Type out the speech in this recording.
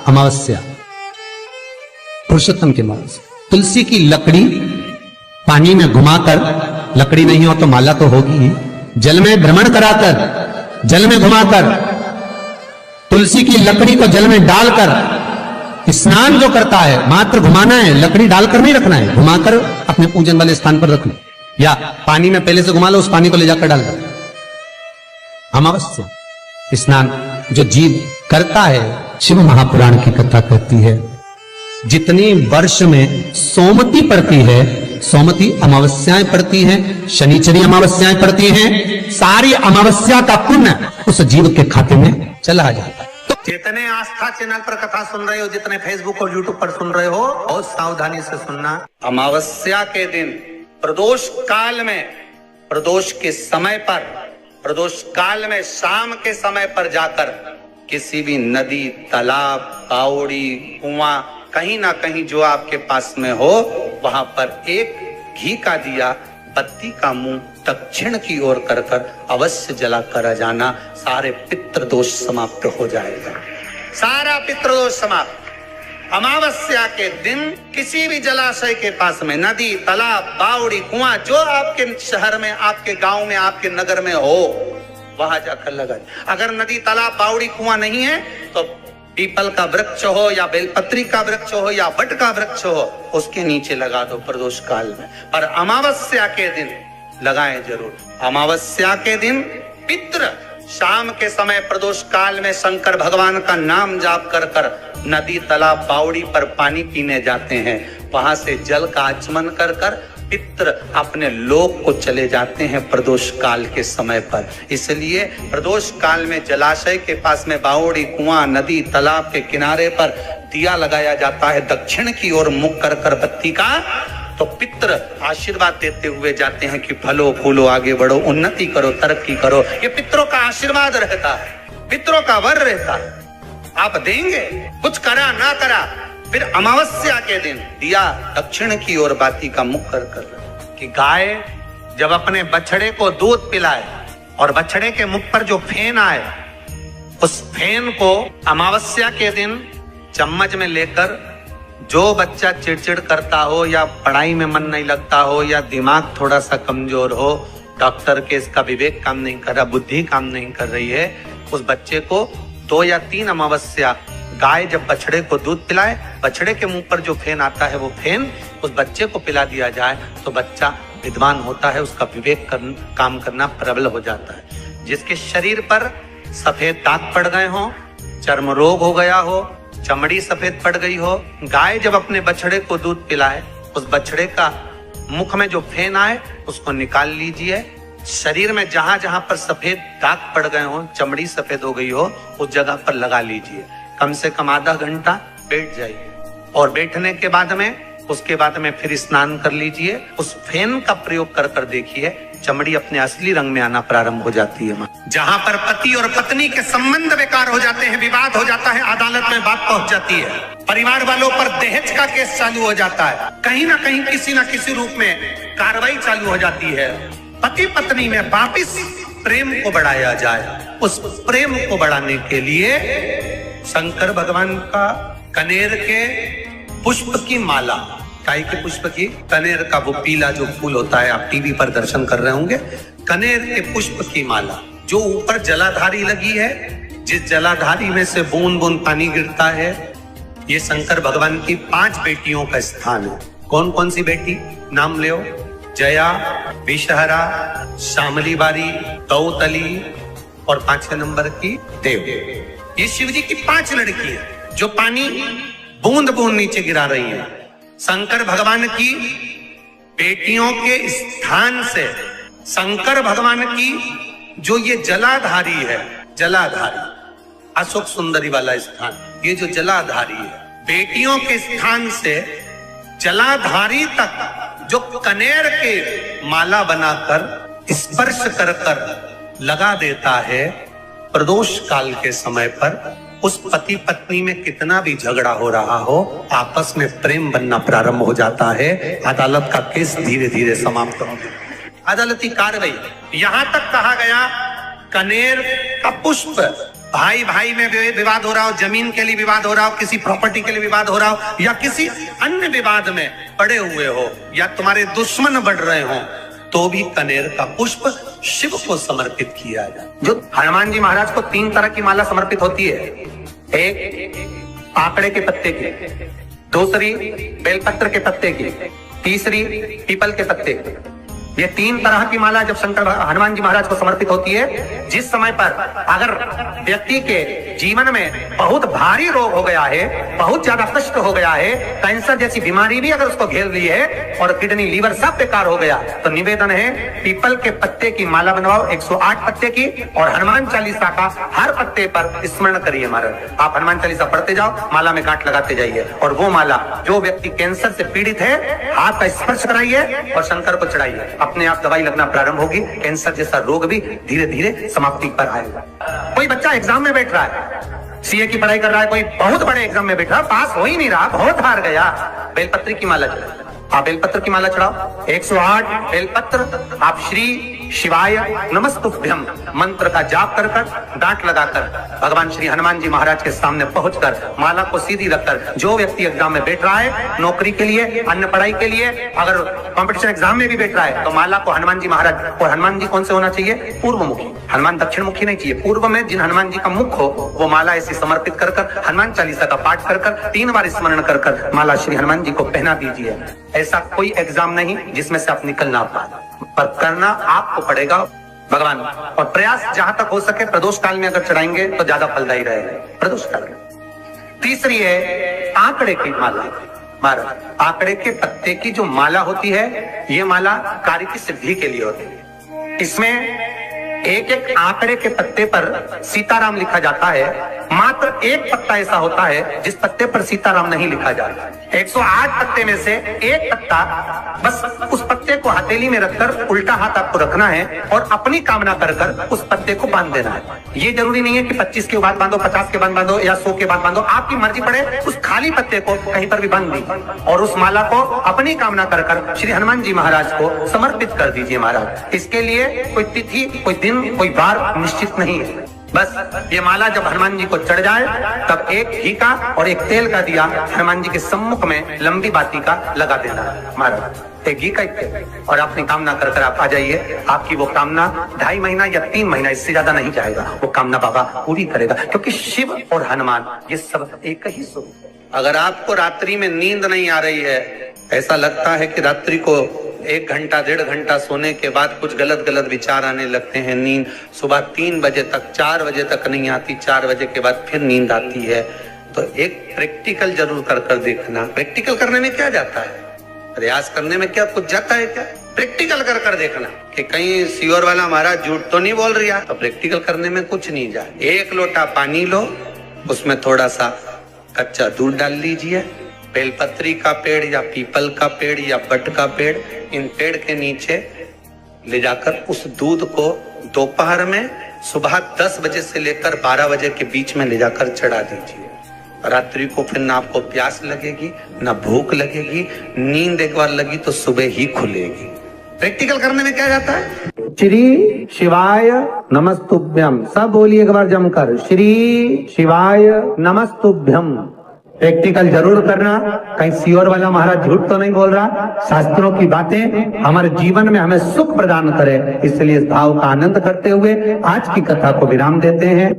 अमावस्या, पुरुषोत्तम की अमावस्या। तुलसी की लकड़ी पानी में घुमाकर, लकड़ी नहीं हो तो माला तो होगी ही, जल में भ्रमण कराकर, जल में घुमाकर, तुलसी की लकड़ी को जल में डालकर स्नान जो करता है, मात्र घुमाना है, लकड़ी डालकर नहीं रखना है, घुमाकर अपने पूजन वाले स्थान पर रखना, या पानी में पहले से घुमा लो, उस पानी को ले जाकर डाल दो। अमावस्या स्नान जो जीव करता है, शिव महापुराण की कथा कहती है, जितनी वर्ष में सोमती पड़ती है, सोमती अमावस्याएं पड़ती हैं, शनिचरी अमावस्याएं पड़ती हैं, सारी अमावस्या का पुण्य उस जीव के खाते में चला जाता है। तो जितने आस्था चैनल पर कथा सुन रहे हो, जितने फेसबुक और यूट्यूब पर सुन रहे हो, बहुत सावधानी से सुनना। अमावस्या के दिन प्रदोष काल में, प्रदोष के समय पर, प्रदोष काल में शाम के समय पर जाकर किसी भी नदी, तालाब, बावड़ी, कुआं, कहीं ना कहीं जो आपके पास में हो, वहां पर एक घी का दिया, बत्ती का मुंह दक्षिण की ओर कर अवश्य जला कर जाना। सारे पितृदोष समाप्त हो जाएगा, सारा पितृदोष समाप्त। अमावस्या के दिन किसी भी जलाशय के पास में, नदी, तालाब, बावड़ी, कुआं, जो आपके शहर में, आपके गांव में, आपके नगर में हो, वहां जाकर लगा। अगर नदी, तालाब, बावड़ी, कुआं नहीं है तो पीपल का वृक्ष हो, या बेलपत्री का वृक्ष हो, या वट का वृक्ष हो, उसके नीचे लगा दो प्रदोष काल में। पर अमावस्या के दिन लगाएं जरूर। अमावस्या के दिन पितृ शाम के समय प्रदोष काल में शंकर भगवान का नाम जाप कर नदी, तालाब, बावड़ी पर पानी पीने जाते हैं। वहां से जल का आचमन कर पितृ अपने लोक को चले जाते हैं प्रदोष काल के समय पर। इसलिए प्रदोष काल में जलाशय के पास में, बावड़ी, कुआं, नदी, तालाब के किनारे पर दिया लगाया जाता है, दक्षिण की ओर मुख कर बत्ती का। तो पितृ आशीर्वाद देते हुए जाते हैं कि फलो फूलो, आगे बढ़ो, उन्नति करो, तरक्की करो। ये पितरों का आशीर्वाद रहता है, पितरों का वर रहता है। आप देंगे, कुछ करा ना करा, फिर अमावस्या के दिन दिया दक्षिण की ओर बाती का मुख कर कि गाय जब अपने बछड़े को दूध पिलाए और बछड़े के मुख पर जो फेन आए, उस फेन को अमावस्या के दिन चम्मच में लेकर, जो बच्चा चिड़चिड़ करता हो, या पढ़ाई में मन नहीं लगता हो, या दिमाग थोड़ा सा कमजोर हो, डॉक्टर के इसका विवेक काम नहीं कर रहा, बुद्धि काम नहीं कर रही है, उस बच्चे को 2 या 3 अमावस्या गाय जब बछड़े को दूध पिलाए, बछड़े के मुंह पर जो फेन आता है, वो फेन उस बच्चे को पिला दिया जाए तो बच्चा विद्वान होता है, उसका विवेक काम करना प्रबल हो जाता है। जिसके शरीर पर सफेद दाग पड़ गए हो, चर्म रोग हो गया हो, चमड़ी सफेद पड़ गई हो, गाय जब अपने बछड़े को दूध पिलाए, उस बछड़े का मुख में जो फेन आए उसको निकाल लीजिए। शरीर में जहां जहां पर सफेद दाग पड़ गए हो, चमड़ी सफेद हो गई हो, उस जगह पर लगा लीजिए। कम से कम आधा घंटा बैठ जाइए, और बैठने के बाद में, उसके बाद में फिर स्नान कर लीजिए। उस फेन का प्रयोग कर देखिए, चमड़ी अपने असली रंग में आना प्रारंभ हो जाती है। जहां पर पति और पत्नी के संबंध बेकार हो जाते हैं, विवाद हो जाता है, अदालत में बात पहुंच जाती है, परिवार वालों पर दहेज का केस चालू हो जाता है, कहीं ना कहीं किसी ना किसी रूप में कार्रवाई चालू हो जाती है, पति पत्नी में वापिस प्रेम को बढ़ाया जाए। उस प्रेम को बढ़ाने के लिए शंकर भगवान का कनेर के पुष्प की माला, काय के पुष्प की, कनेर का वो पीला जो फूल होता है, आप टीवी पर दर्शन कर रहे होंगे, कनेर के पुष्प की माला, जो ऊपर जलाधारी लगी है, जिस जलाधारी में से बूंद बूंद पानी गिरता है, ये शंकर भगवान की 5 बेटियों का स्थान है। कौन कौन सी बेटी नाम ले? जया, विषहरा, श्यामली बारी, दौतली और 5वें नंबर की देव। ये शिव जी की 5 लड़की है जो पानी बूंद बूंद नीचे गिरा रही है। शंकर भगवान की बेटियों के स्थान से शंकर भगवान की जो ये जलाधारी है, जलाधारी अशोक सुंदरी वाला स्थान, ये जो जलाधारी है, बेटियों के स्थान से जलाधारी तक जो कनेर के माला बनाकर स्पर्श कर लगा देता है, प्रदोष काल के समय पर उस पति पत्नी में कितना भी झगड़ा हो रहा हो, आपस में प्रेम बनना प्रारंभ हो जाता है। अदालत का केस धीरे धीरे समाप्त हो गया, अदालती कार्रवाई। यहां तक कहा गया कनेर का पुष्प भाई भाई में विवाद हो रहा हो, जमीन के लिए विवाद हो रहा हो, किसी प्रॉपर्टी के लिए विवाद हो रहा हो, या किसी अन्य विवाद में पड़े हुए हो, या तुम्हारे दुश्मन बढ़ रहे हो, तो भी कनेर का पुष्प शिव को समर्पित किया जाए। जो हनुमान जी महाराज को 3 तरह की माला समर्पित होती है। एक आकड़े के पत्ते की, दूसरी बेलपत्र के पत्ते की, तीसरी पीपल के पत्ते की। ये 3 तरह की माला जब शंकर हनुमान जी महाराज को समर्पित होती है, जिस समय पर अगर व्यक्ति के जीवन में बहुत भारी रोग हो गया है, बहुत ज्यादा कष्ट हो गया है, कैंसर जैसी बीमारी भी अगर उसको घेर ली है और किडनी लीवर सब बेकार हो गया, तो निवेदन है पीपल के पत्ते की माला बनवाओ, 108 पत्ते की, और हनुमान चालीसा का हर पत्ते पर स्मरण करिए महाराज। आप हनुमान चालीसा पढ़ते जाओ, माला में गांठ लगाते जाइए, और वो माला जो व्यक्ति कैंसर से पीड़ित है, हाथ का स्पर्श कराइए और शंकर को चढ़ाइए। अपने आप दवाई लगना प्रारंभ होगी, कैंसर जैसा रोग भी धीरे धीरे समाप्ति पर आएगा। कोई बच्चा एग्जाम में बैठ रहा है, सीए की पढ़ाई कर रहा है, कोई बहुत बड़े एग्जाम में बैठा, पास हो ही नहीं रहा, बहुत हार गया, बेलपत्र की माला चढ़ाओ। आप बेलपत्र की माला चढ़ाओ, 108 बेलपत्र, आप श्री शिवाय नमस्तुभ्यम मंत्र का जाप कर गांठ लगाकर भगवान श्री हनुमान जी महाराज के सामने पहुंचकर माला को सीधी रखकर, जो व्यक्ति एग्जाम में बैठ रहा है, नौकरी के लिए, अन्य पढ़ाई के लिए, अगर कंपटीशन एग्जाम में भी बैठ रहा है, तो माला को हनुमान जी महाराज, और हनुमान जी कौन से होना चाहिए? पूर्वमुखी। हनुमान दक्षिण मुखी नहीं चाहिए, पूर्व में जिन हनुमान जी का मुख हो वो माला ऐसी समर्पित कर हनुमान चालीसा का पाठ कर 3 बार स्मरण कर माला श्री हनुमान जी को पहना दीजिए। ऐसा कोई एग्जाम नहीं जिसमें से आप निकल ना पाए, पर करना आपको पड़ेगा भगवान, और प्रयास जहां तक हो सके प्रदोष काल में अगर चढ़ाएंगे तो ज्यादा फलदायी रहेगा, प्रदोष काल में। तीसरी है आंकड़े की माला। महाराज, आंकड़े के पत्ते की जो माला होती है, ये माला कार्य की सिद्धि के लिए होती है। इसमें एक एक आंकड़े के पत्ते पर सीताराम लिखा जाता है, मात्र एक पत्ता ऐसा होता है जिस पत्ते पर सीताराम नहीं लिखा जाता। 108 पत्ते में से एक पत्ता, बस उस पत्ते को हथेली में रखकर उल्टा हाथ आपको रखना है और अपनी कामना कर उस पत्ते को बांध देना है। ये जरूरी नहीं है कि 25 के बाद बांधो, 50 के बाद बांधो या 100 के बाद बांधो, आपकी मर्जी पड़े। उस खाली पत्ते को कहीं पर भी बांध दी और उस माला को अपनी कामना कर श्री हनुमान जी महाराज को समर्पित कर दीजिए महाराज। इसके लिए कोई तिथि, कोई दिन, कोई बार निश्चित नहीं है। बस ये माला जब हनुमान जी को चढ़ जाए तब एक घी का और एक तेल का दिया हनुमान जी के सम्मुख में लंबी बाती का लगा देना महाराज, एक घी का एक तेल, और अपनी कामना कर आप आ जाइए। आपकी वो कामना 2.5 महीना या 3 महीना, इससे ज्यादा नहीं जाएगा, वो कामना बाबा पूरी करेगा, क्योंकि शिव और हनुमान ये सब एक ही स्वरूप है। अगर आपको रात्रि में नींद नहीं आ रही है, ऐसा लगता है कि रात्रि को 1 घंटा 1.5 घंटा सोने के बाद कुछ गलत विचार आने लगते हैं, नींद सुबह 3 बजे तक, 4 बजे तक नहीं आती, 4 बजे के बाद फिर नींद आती है, तो एक प्रैक्टिकल जरूर कर देखना। प्रैक्टिकल करने में क्या जाता है, प्रयास करने में क्या कुछ जाता है क्या? प्रैक्टिकल कर देखना कि कहीं सीओर वाला महाराज झूठ तो नहीं बोल रहा, तो प्रैक्टिकल करने में कुछ नहीं जाए। 1 लोटा पानी लो, उसमें थोड़ा सा कच्चा दूध डाल लीजिए, बेलपत्री का पेड़ या पीपल का पेड़ या बट का पेड़, इन पेड़ के नीचे ले जाकर उस दूध को दोपहर में सुबह 10 बजे से लेकर 12 बजे के बीच में ले जाकर चढ़ा दीजिए। रात्रि को फिर ना आपको प्यास लगेगी, ना भूख लगेगी, नींद एक बार लगी तो सुबह ही खुलेगी। प्रैक्टिकल करने में क्या जाता है? श्री शिवाय नमस्तुभ्यम, सब बोलिए एक बार जमकर, श्री शिवाय नमस्तुभ्यम। प्रैक्टिकल जरूर करना, कहीं सीओर वाला महाराज झूठ तो नहीं बोल रहा। शास्त्रों की बातें हमारे जीवन में हमें सुख प्रदान करे, इसलिए इस भाव का आनंद करते हुए आज की कथा को विराम देते हैं।